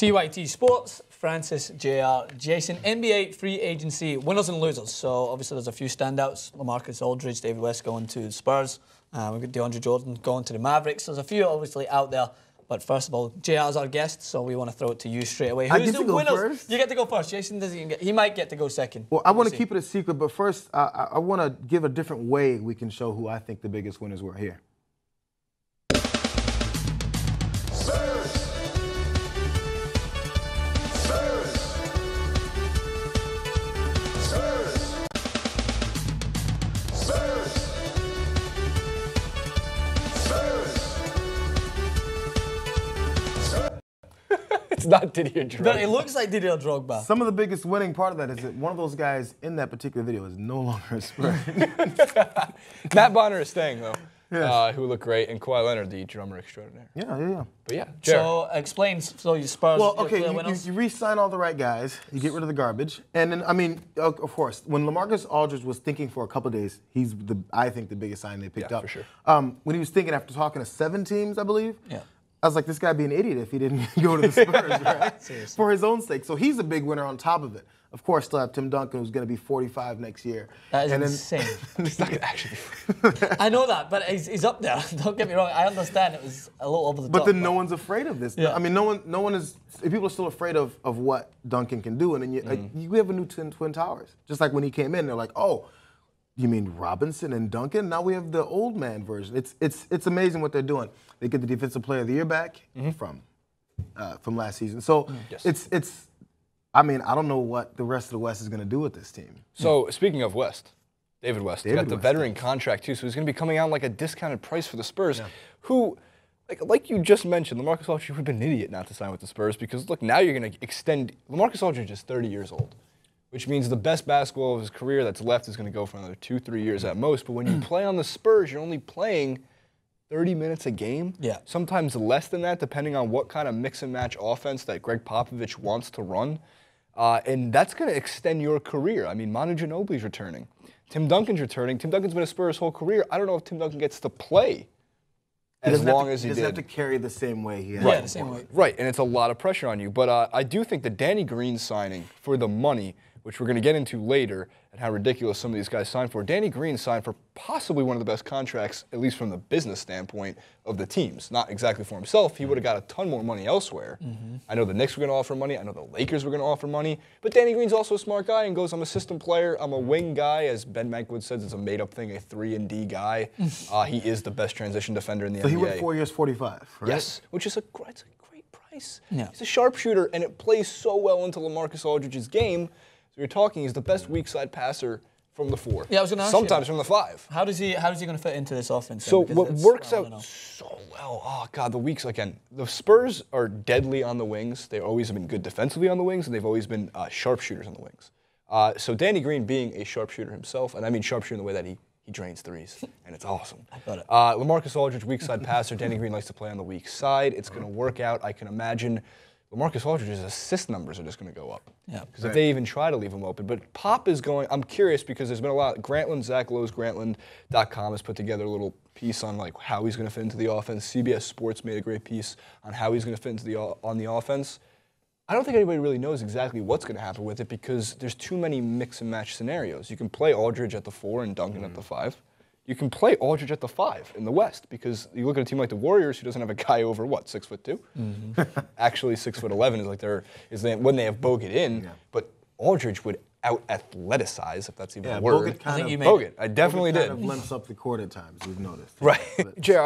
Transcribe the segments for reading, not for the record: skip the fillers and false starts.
TYT Sports, Francis, JR, Jason, NBA free agency winners and losers. So obviously there's a few standouts. LaMarcus Aldridge, David West going to the Spurs. We've got DeAndre Jordan going to the Mavericks. There's a few obviously out there. But first of all, JR is our guest, so we want to throw it to you straight away. Who's the winners? First? You get to go first. Jason doesn't even get. He might get to go second. Well, I want to keep it a secret, but first, I want to give a different way we can show who I think the biggest winners were here. It's not Didier Drogba. But it looks like Didier Drogba. Some of the biggest winning part of that is that one of those guys in that particular video is no longer a Spur. Matt Bonner is staying, though, Yes. who looked great, and Kawhi Leonard, the drummer extraordinaire. Yeah. But yeah, So explain, so you Spurs. Well, okay, you re-sign all the right guys, you get rid of the garbage, and then, I mean, of course, when LaMarcus Aldridge was thinking for a couple of days, he's, I think, the biggest sign they picked up. For sure. When he was thinking after talking to 7 teams, I believe, Yeah. I was like, this guy'd be an idiot if he didn't go to the Spurs, right? Seriously. For his own sake. So he's a big winner on top of it. Of course, still have Tim Duncan, who's going to be 45 next year. That is and insane. It's not going to actually be. I know that, but he's up there. Don't get me wrong. I understand it was a little over the top. But then no one's afraid of this. Yeah. I mean, no one is. People are still afraid of what Duncan can do, and then you have a new twin towers. Just like when he came in, they're like, oh, you mean Robinson and Duncan? Now we have the old man version. It's amazing what they're doing. They get the defensive player of the year back from last season. So it's. I mean, I don't know what the rest of the West is going to do with this team. So speaking of West, David West, he got the veteran contract too, so he's going to be coming out like a discounted price for the Spurs, who, like you just mentioned, LaMarcus Aldridge would have been an idiot not to sign with the Spurs because look, now you're going to extend. LaMarcus Aldridge is 30 years old, which means the best basketball of his career that's left is going to go for another 2-3 years at most. But when you play on the Spurs, you're only playing 30 minutes a game. Yeah. Sometimes less than that, depending on what kind of mix and match offense that Greg Popovich wants to run. And that's going to extend your career. I mean, Manu Ginobili's returning. Tim Duncan's returning. Tim Duncan's been a Spurs his whole career. I don't know if Tim Duncan gets to play as long as he did. He doesn't have to carry the same way he has. Yeah, the same way. Right, and it's a lot of pressure on you. But I do think the Danny Green signing for the money, which we're going to get into later, and how ridiculous some of these guys signed for. Danny Green signed for possibly one of the best contracts, at least from the business standpoint, of the teams. Not exactly for himself. He would have got a ton more money elsewhere. I know the Knicks were going to offer money. I know the Lakers were going to offer money. But Danny Green's also a smart guy and goes, I'm a system player. I'm a wing guy. As Ben Mankiewicz says, it's a made-up thing, a 3-and-D guy. He is the best transition defender in the NBA. So he went 4 years, 45, right? Yes, which is a great price. Yeah. He's a sharpshooter, and it plays so well into LaMarcus Aldridge's game. So you're talking, he's the best weak side passer from the 4. Yeah, I was going to ask you. Sometimes from the 5. How does he going to fit into this offense? So what works out so well, oh God, the weaks, again, the Spurs are deadly on the wings. They've always been good defensively on the wings, and they've always been sharpshooters on the wings. So Danny Green being a sharpshooter himself, and I mean sharpshooter in the way that he drains threes, and it's awesome. I got it. LaMarcus Aldridge, weak side passer. Danny Green likes to play on the weak side. It's going to work out. I can imagine LaMarcus Aldridge's assist numbers are just going to go up. Yeah. Because if they even try to leave him open. But Pop is going, I'm curious because there's been a lot. Grantland, Zach Lowe's Grantland.com has put together a little piece on like how he's going to fit into the offense. CBS Sports made a great piece on how he's going to fit into on the offense. I don't think anybody really knows exactly what's going to happen with it because there's too many mix and match scenarios. You can play Aldridge at the 4 and Duncan at the 5. You can play Aldridge at the 5 in the West because you look at a team like the Warriors who doesn't have a guy over, what, 6'2"? Actually, 6'11" is like when they have Bogut in, but Aldridge would out-athleticize, if that's even a word. Bogut, I definitely did. Kind of limps up the court at times, we've noticed. Right. Jay,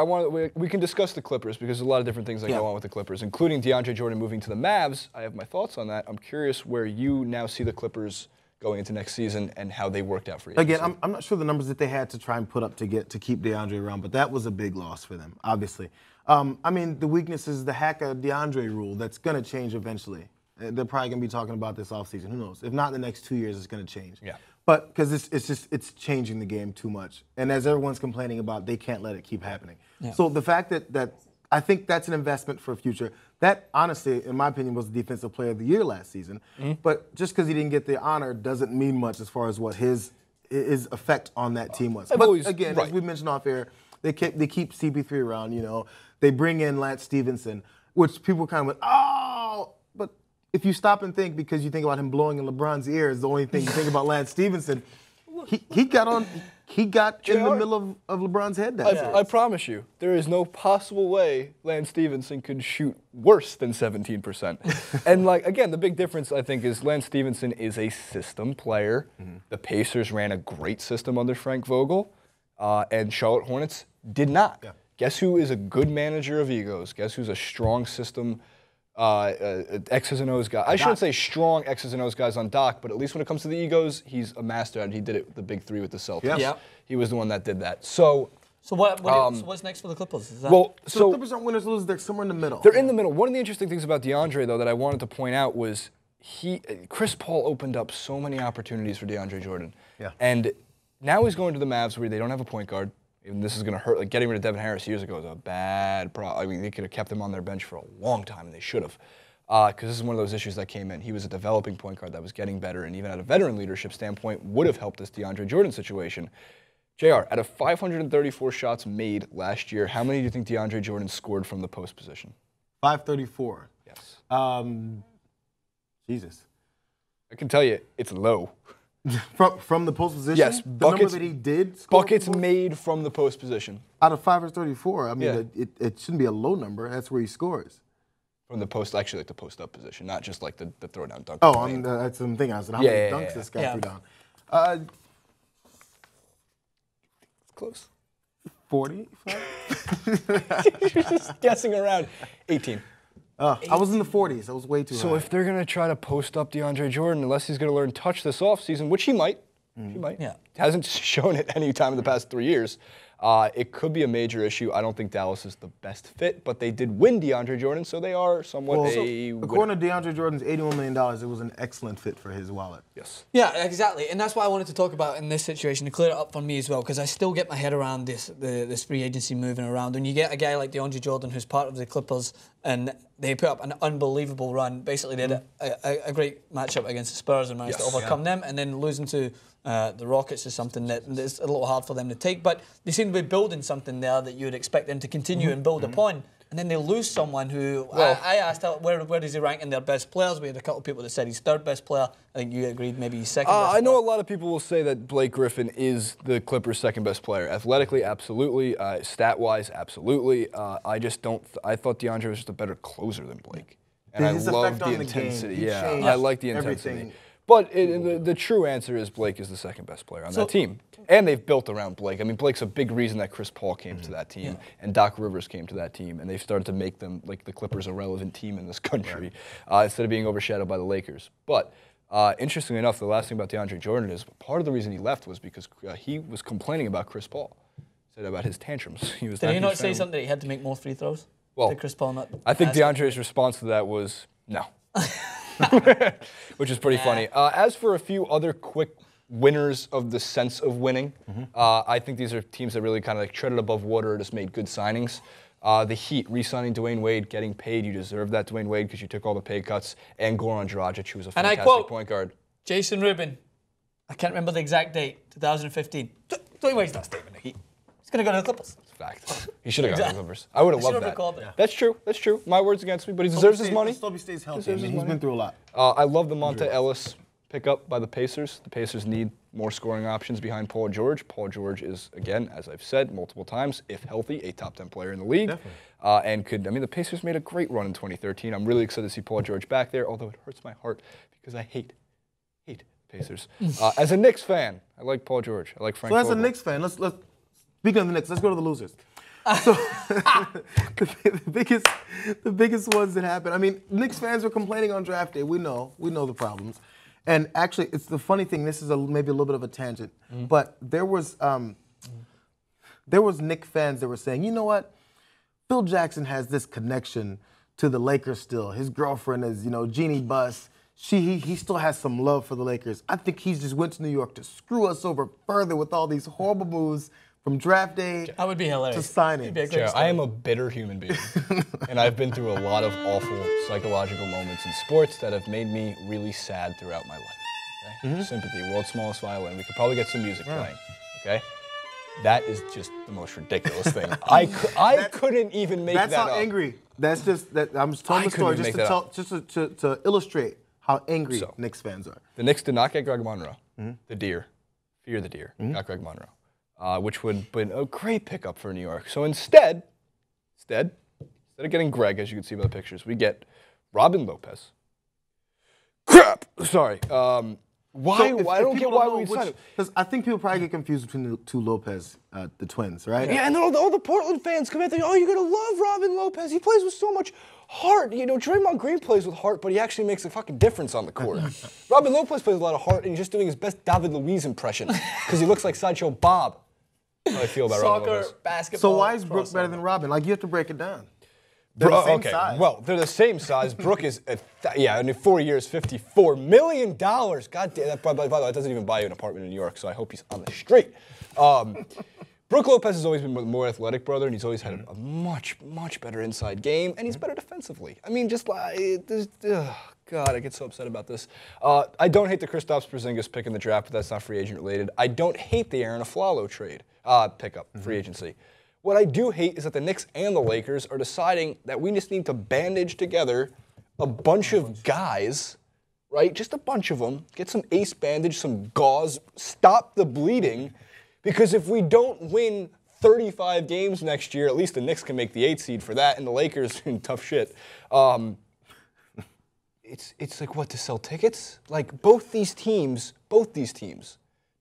we can discuss the Clippers because there's a lot of different things that go on with the Clippers, including DeAndre Jordan moving to the Mavs. I have my thoughts on that. I'm curious where you now see the Clippers going into next season and how they worked out for you. Again, I'm not sure the numbers that they had to try and put up to keep DeAndre around, but that was a big loss for them, obviously. I mean, the weakness is the hack of DeAndre rule that's going to change eventually. They're probably going to be talking about this offseason. Who knows? If not in the next 2 years, it's going to change. Yeah. But because it's changing the game too much. And as everyone's complaining about, they can't let it keep happening. Yeah. So the fact that I think that's an investment for the future. That, honestly, in my opinion, was the Defensive Player of the Year last season. But just because he didn't get the honor doesn't mean much as far as what his effect on that team was. But again, as we mentioned off air, they keep CP3 around, you know. They bring in Lance Stevenson, which people kind of went, oh, but if you stop and think, because you think about him blowing in LeBron's ear is the only thing you think about Lance Stevenson, he got in the middle of LeBron's head that day. I promise you, there is no possible way Lance Stevenson could shoot worse than 17%. And like again, the big difference I think is Lance Stevenson is a system player. The Pacers ran a great system under Frank Vogel, and Charlotte Hornets did not. Yeah. Guess who is a good manager of egos? Guess who's a strong system X's and O's guy? I shouldn't say strong X's and O's guys on Doc, but at least when it comes to the egos, he's a master at it. He did it with the big three with the Celtics. Yes. Yeah. He was the one that did that. So what's next for the Clippers? Is that So the Clippers aren't winners or losers. They're somewhere in the middle. They're in the middle. One of the interesting things about DeAndre, though, that I wanted to point out was Chris Paul opened up so many opportunities for DeAndre Jordan. Yeah. And now he's going to the Mavs where they don't have a point guard. And this is going to hurt. Like getting rid of Devin Harris years ago was a bad problem. I mean, they could have kept him on their bench for a long time, and they should have. Because this is one of those issues that came in. He was a developing point guard that was getting better, and even at a veteran leadership standpoint, would have helped this DeAndre Jordan situation. JR, out of 534 shots made last year, how many do you think DeAndre Jordan scored from the post position? 534. Yes. Jesus. I can tell you, it's low. From the post position? Yes, the buckets, number that he did score buckets made from the post position. out of 534. I mean, Yeah. it shouldn't be a low number. That's where he scores. From the post, actually, like the post-up position, not just like the throw-down dunk. Oh, I mean, that's the thing. I said, how many dunks this guy threw down? It's close. 45? You're just guessing around. 18. I was in the 40s. I was way too high. So if they're going to try to post up DeAndre Jordan, unless he's going to learn touch this offseason, which he might, Yeah. hasn't shown it any time in the past 3 years, it could be a major issue. I don't think Dallas is the best fit, but they did win DeAndre Jordan, so they are somewhat according to DeAndre Jordan's $81 million, it was an excellent fit for his wallet. Yes. Yeah, exactly, and that's why I wanted to talk about in this situation to clear it up for me as well, because I still get my head around this free agency moving around. When you get a guy like DeAndre Jordan, who's part of the Clippers, and they put up an unbelievable run. Basically, they had a great matchup against the Spurs and managed to overcome them, and then losing to the Rockets is something that is a little hard for them to take. But they seem to be building something there that you would expect them to continue and build upon. And then they lose someone who, I asked where does he rank in their best players. We had a couple of people that said he's third best player. I think you agreed maybe he's second best I know player. a lot of people will say that Blake Griffin is the Clippers' second best player. Athletically, absolutely. Stat-wise, absolutely. I just don't. I thought DeAndre was just a better closer than Blake. And His I love effect the on the intensity. game. He Yeah, changed I like the intensity. everything. But the true answer is Blake is the second best player on that team. And they've built around Blake. I mean, Blake's a big reason that Chris Paul came to that team and Doc Rivers came to that team. And they've started to make them, like the Clippers, a relevant team in this country instead of being overshadowed by the Lakers. But interestingly enough, the last thing about DeAndre Jordan is part of the reason he left was because he was complaining about Chris Paul. Said about his tantrums. He was Did he not not say something that he had to make more free throws? Well, Did Chris Paul not? I think DeAndre's response to that was no. Which is pretty funny. As for a few other quick winners of the sense of winning, I think these are teams that really kind of like treaded above water, just made good signings. The Heat re-signing Dwayne Wade, getting paid. You deserve that, Dwayne Wade, because you took all the pay cuts. And Goran Dragic, who was a fantastic point guard. Jason Rubin, I can't remember the exact date, 2015. Dwayne Wade's not staying in the Heat. He's going to go to the Clippers. Fact. He should have gone to the Clippers. I would have loved that. Yeah. That's true. That's true. My word's against me, but he deserves his money. Stubby stays healthy. I mean, he's been through a lot. I love the Monte Ellis pickup by the Pacers. The Pacers need more scoring options behind Paul George. Paul George is, again, as I've said multiple times, if healthy, a top 10 player in the league. Definitely. The Pacers made a great run in 2013. I'm really excited to see Paul George back there, although it hurts my heart because I hate Pacers. As a Knicks fan, I like Paul George. I like Frank So as Vogel. a Knicks fan, let's speaking of the Knicks, let's go to the losers. So the biggest ones that happened. I mean, Knicks fans were complaining on draft day. We know the problems. And actually, it's the funny thing. This is maybe a little bit of a tangent, but there was Knicks fans that were saying, you know what, Phil Jackson has this connection to the Lakers still. His girlfriend is, Jeannie Buss. He still has some love for the Lakers. I think he just went to New York to screw us over further with all these horrible moves from draft day That would be hilarious. to signing. Joe, I am a bitter human being, and I've been through a lot of awful psychological moments in sports that have made me really sad throughout my life. Okay? Sympathy, world's smallest violin. We could probably get some music playing. Okay. That is just the most ridiculous thing. I couldn't even make that up. That's how angry. That's just that. I'm just telling the story to illustrate how angry Knicks fans are. The Knicks did not get Greg Monroe. The Deer, fear the Deer, got Greg Monroe, which would have been a great pickup for New York. So instead of getting Greg, as you can see by the pictures, we get Robin Lopez. Crap. Sorry. Why? I don't get why we signed him. Because I think people probably get confused between the two Lopez, the twins, right? Yeah, and then all the Portland fans come in and think, oh, you're going to love Robin Lopez. He plays with so much heart. You know, Draymond Green plays with heart, but he actually makes a fucking difference on the court. Robin Lopez plays with a lot of heart, and he's just doing his best David Luiz impression because he looks like Sideshow Bob. That's how I feel about Robin Lopez. Soccer, basketball. So why is Brooke better than Robin? Like, you have to break it down. Okay, well, they're the same size. Brooke is, in 4 years, $54 million. God damn, by the way, that doesn't even buy you an apartment in New York, so I hope he's on the street. Brooke Lopez has always been the more athletic brother, and he's always had a much, much better inside game, and he's better defensively. I mean, just like, God, I get so upset about this. I don't hate the Kristaps Porzingis pick in the draft, but that's not free agent related. I don't hate the Aaron Aflalo trade, pickup, free agency. What I do hate is that the Knicks and the Lakers are deciding that we just need to bandage together a bunch of guys, right? Just a bunch of them. Get some ace bandage, some gauze, stop the bleeding. Because if we don't win 35 games next year, at least the Knicks can make the 8th seed for that, and the Lakers, tough shit. It's like, what, to sell tickets? Like, both these teams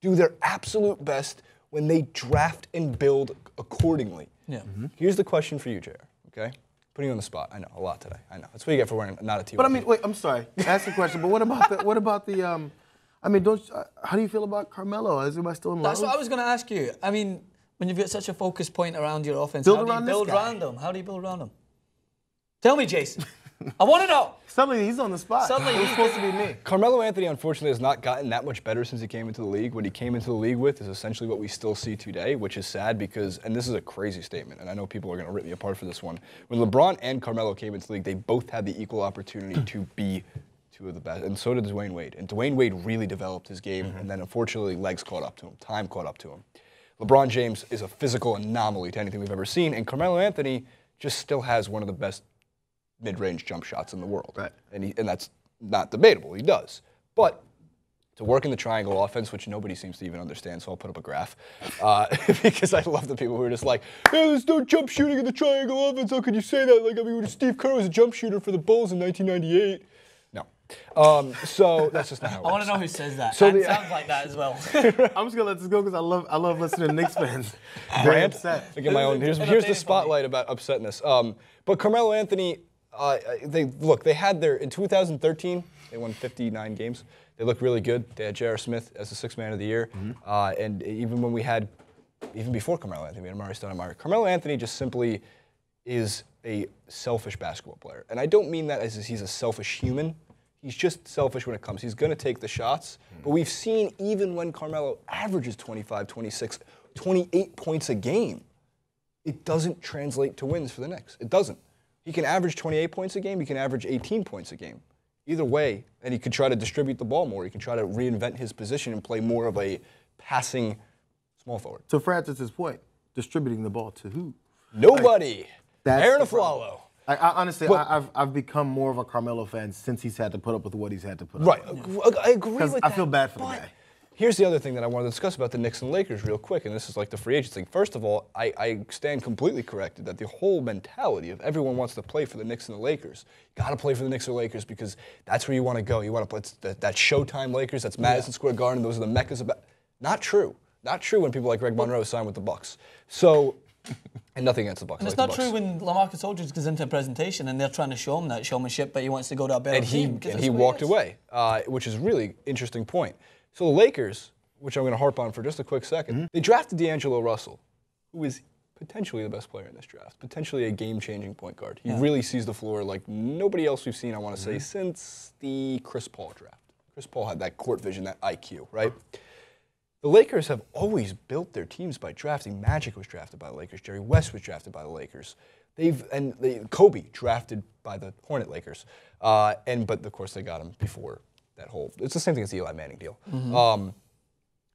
do their absolute best when they draft and build accordingly. Yeah. Here's the question for you, JR, okay? Putting you on the spot. I know, a lot today. I know. That's what you get for wearing not a T-shirt. But I mean, wait, I'm sorry. Ask the question, but what about the, I mean, how do you feel about Carmelo? Is everybody still in love? That's what I was going to ask you. I mean, when you've got such a focus point around your offense, build how do you around build this guy. around him? How do you build around him? Tell me, Jason. I want to know. Suddenly he's on the spot. Suddenly it was supposed to be me. Carmelo Anthony, unfortunately, has not gotten that much better since he came into the league. What he came into the league with is essentially what we still see today, which is sad because, and this is a crazy statement, and I know people are going to rip me apart for this one. When LeBron and Carmelo came into the league, they both had the equal opportunity to be two of the best, and so did Dwayne Wade. And Dwayne Wade really developed his game, and then unfortunately, legs caught up to him, time caught up to him. LeBron James is a physical anomaly to anything we've ever seen, and Carmelo Anthony just still has one of the best mid-range jump shots in the world. Right. And that's not debatable. He does. But to work in the triangle offense, which nobody seems to even understand, so I'll put up a graph, because I love the people who are just like, hey, there's no jump shooting in the triangle offense. How could you say that? Like, I mean, Steve Kerr was a jump shooter for the Bulls in 1998. No. So that's just not how it works. I want to know who says that. So it sounds like that as well. I'm just going to let this go because I love listening to Knicks fans. Very upset. Look at my own. Here's the spotlight about upsetness. But Carmelo Anthony, they had in 2013, they won 59 games. They looked really good. They had J.R. Smith as the sixth man of the year. And even before Carmelo Anthony, we had Amari Stoudemire. Carmelo Anthony just simply is a selfish basketball player. And I don't mean that as he's a selfish human. He's just selfish when it comes. He's going to take the shots. But we've seen even when Carmelo averages 25, 26, 28 points a game, it doesn't translate to wins for the Knicks. It doesn't. He can average 28 points a game. He can average 18 points a game. Either way, and he could try to distribute the ball more. He can try to reinvent his position and play more of a passing small forward. To Francis's point, distributing the ball to who? Nobody. Aaron Aflalo. Honestly, I've become more of a Carmelo fan since he's had to put up with what he's had to put up with. Right. I agree with that. I feel bad for the guy. Here's the other thing that I want to discuss about the Knicks and Lakers real quick, and this is like the free agent thing. First of all, I stand completely corrected that the whole mentality of everyone wants to play for the Knicks and the Lakers. You got to play for the Knicks or Lakers because that's where you want to go. You want to play that Showtime Lakers, that's Madison Square Garden, those are the meccas about. Not true. Not true when people like Greg Monroe sign with the Bucks. So, and nothing against the Bucks. And it's not true when LaMarcus Aldridge goes into a presentation and they're trying to show him that showmanship, but he wants to go to a better team. And he walked away, which is a really interesting point. So the Lakers, which I'm going to harp on for just a quick second, they drafted D'Angelo Russell, who is potentially the best player in this draft, potentially a game-changing point guard. He really sees the floor like nobody else we've seen, I want to say, since the Chris Paul draft. Chris Paul had that court vision, that IQ, right? The Lakers have always built their teams by drafting. Magic was drafted by the Lakers. Jerry West was drafted by the Lakers. Kobe drafted by the Hornet Lakers. But of course they got him before that whole. It's the same thing as the Eli Manning deal.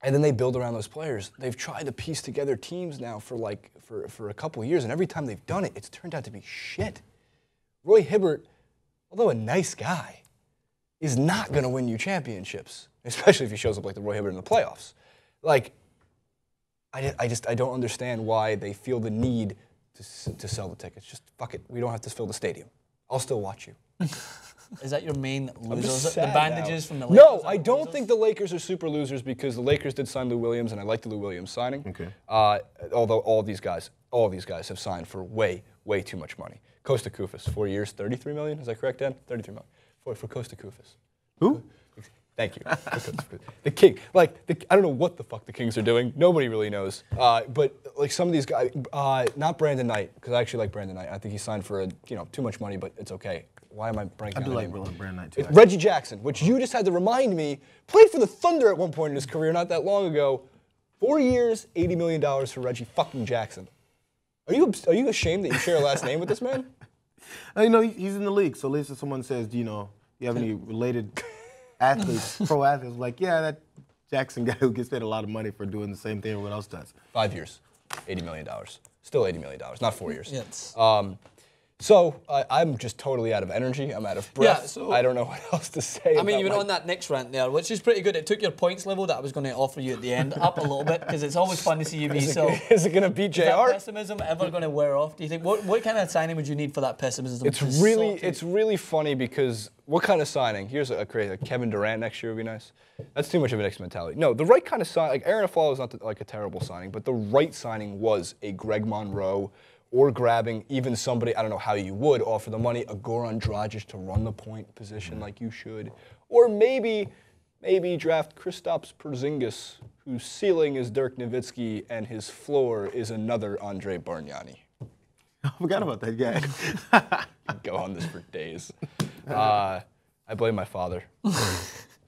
And then they build around those players. They've tried to piece together teams now for a couple of years, and every time they've done it, it's turned out to be shit. Roy Hibbert, although a nice guy, is not going to win you championships, especially if he shows up like the Roy Hibbert in the playoffs. Like, I don't understand why they feel the need to sell the tickets. Just fuck it. We don't have to fill the stadium. I'll still watch you. Is that your main losers? sad The bandages now. from the Lakers? No, I don't think the Lakers are super losers because the Lakers did sign Lou Williams, and I like the Lou Williams signing. Okay. Although all these guys have signed for way, way too much money. Costa Koufos, 4 years, $33 million. Is that correct, Dan? $33 million for Costa Koufos. Who? Thank you. The King. Like, I don't know what the fuck the Kings are doing. Nobody really knows. But like some of these guys, not Brandon Knight, because I actually like Brandon Knight. I think he signed for too much money, but it's okay. Why am I blanking on I do like name? Brandon Knight too. Reggie Jackson, which you just had to remind me, played for the Thunder at one point in his career not that long ago. 4 years, $80 million for Reggie fucking Jackson. Are you ashamed that you share a last name with this man? You know, he's in the league, so at least if someone says, do you have any related athletes, pro athletes, like, yeah, that Jackson guy who gets paid a lot of money for doing the same thing everyone else does. 5 years, $80 million. Still $80 million, not 4 years. Yes. So I'm just totally out of energy. I'm out of breath. Yeah, so I don't know what else to say. I mean, you were on that Knicks rant there, which is pretty good. It took your points level that I was going to offer you at the end up a little bit because it's always fun to see you be so. Is it going to beat JR? Is that pessimism ever going to wear off? Do you think? What kind of signing would you need for that pessimism? It's really funny because what kind of signing? Here's a crazy Kevin Durant next year would be nice. That's too much of an Knicks mentality. No, the right kind of sign, like Aaron Aflalo is not like a terrible signing, but the right signing was a Greg Monroe. Or grabbing even somebody, I don't know how you would offer the money, a Goran Dragic to run the point position like you should. Or maybe draft Kristaps Porzingis, whose ceiling is Dirk Nowitzki and his floor is another Andre Bargnani. I forgot about that guy. Go on this for days. I blame my father.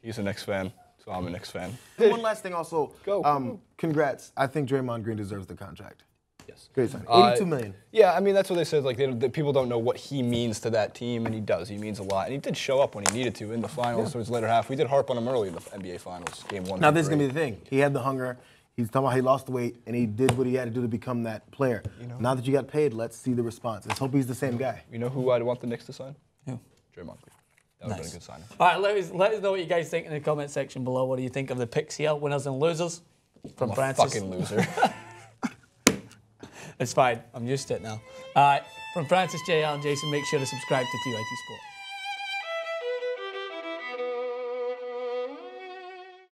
He's a Knicks fan, so I'm a Knicks fan. One last thing also. Go. Congrats. I think Draymond Green deserves the contract. Yes. Great sign. $82 million. Yeah, I mean, that's what they said. Like, people don't know what he means to that team, and he does. He means a lot. And he did show up when he needed to in the finals towards the later half. We did harp on him early in the NBA Finals, game 1. Now, this is going to be the thing. He had the hunger. He's talking about he lost the weight, and he did what he had to do to become that player. Now that you got paid, let's see the response. Let's hope he's the same guy. You know who I'd want the Knicks to sign? Who? Draymond Green. That would have been a good signing. All right, let us know what you guys think in the comment section below. What do you think of the picks here, winners and losers? From I'm a Francis. fucking loser. It's fine. I'm used to it now. All right, from Francis, JR, and Jason, make sure to subscribe to TYT Sports.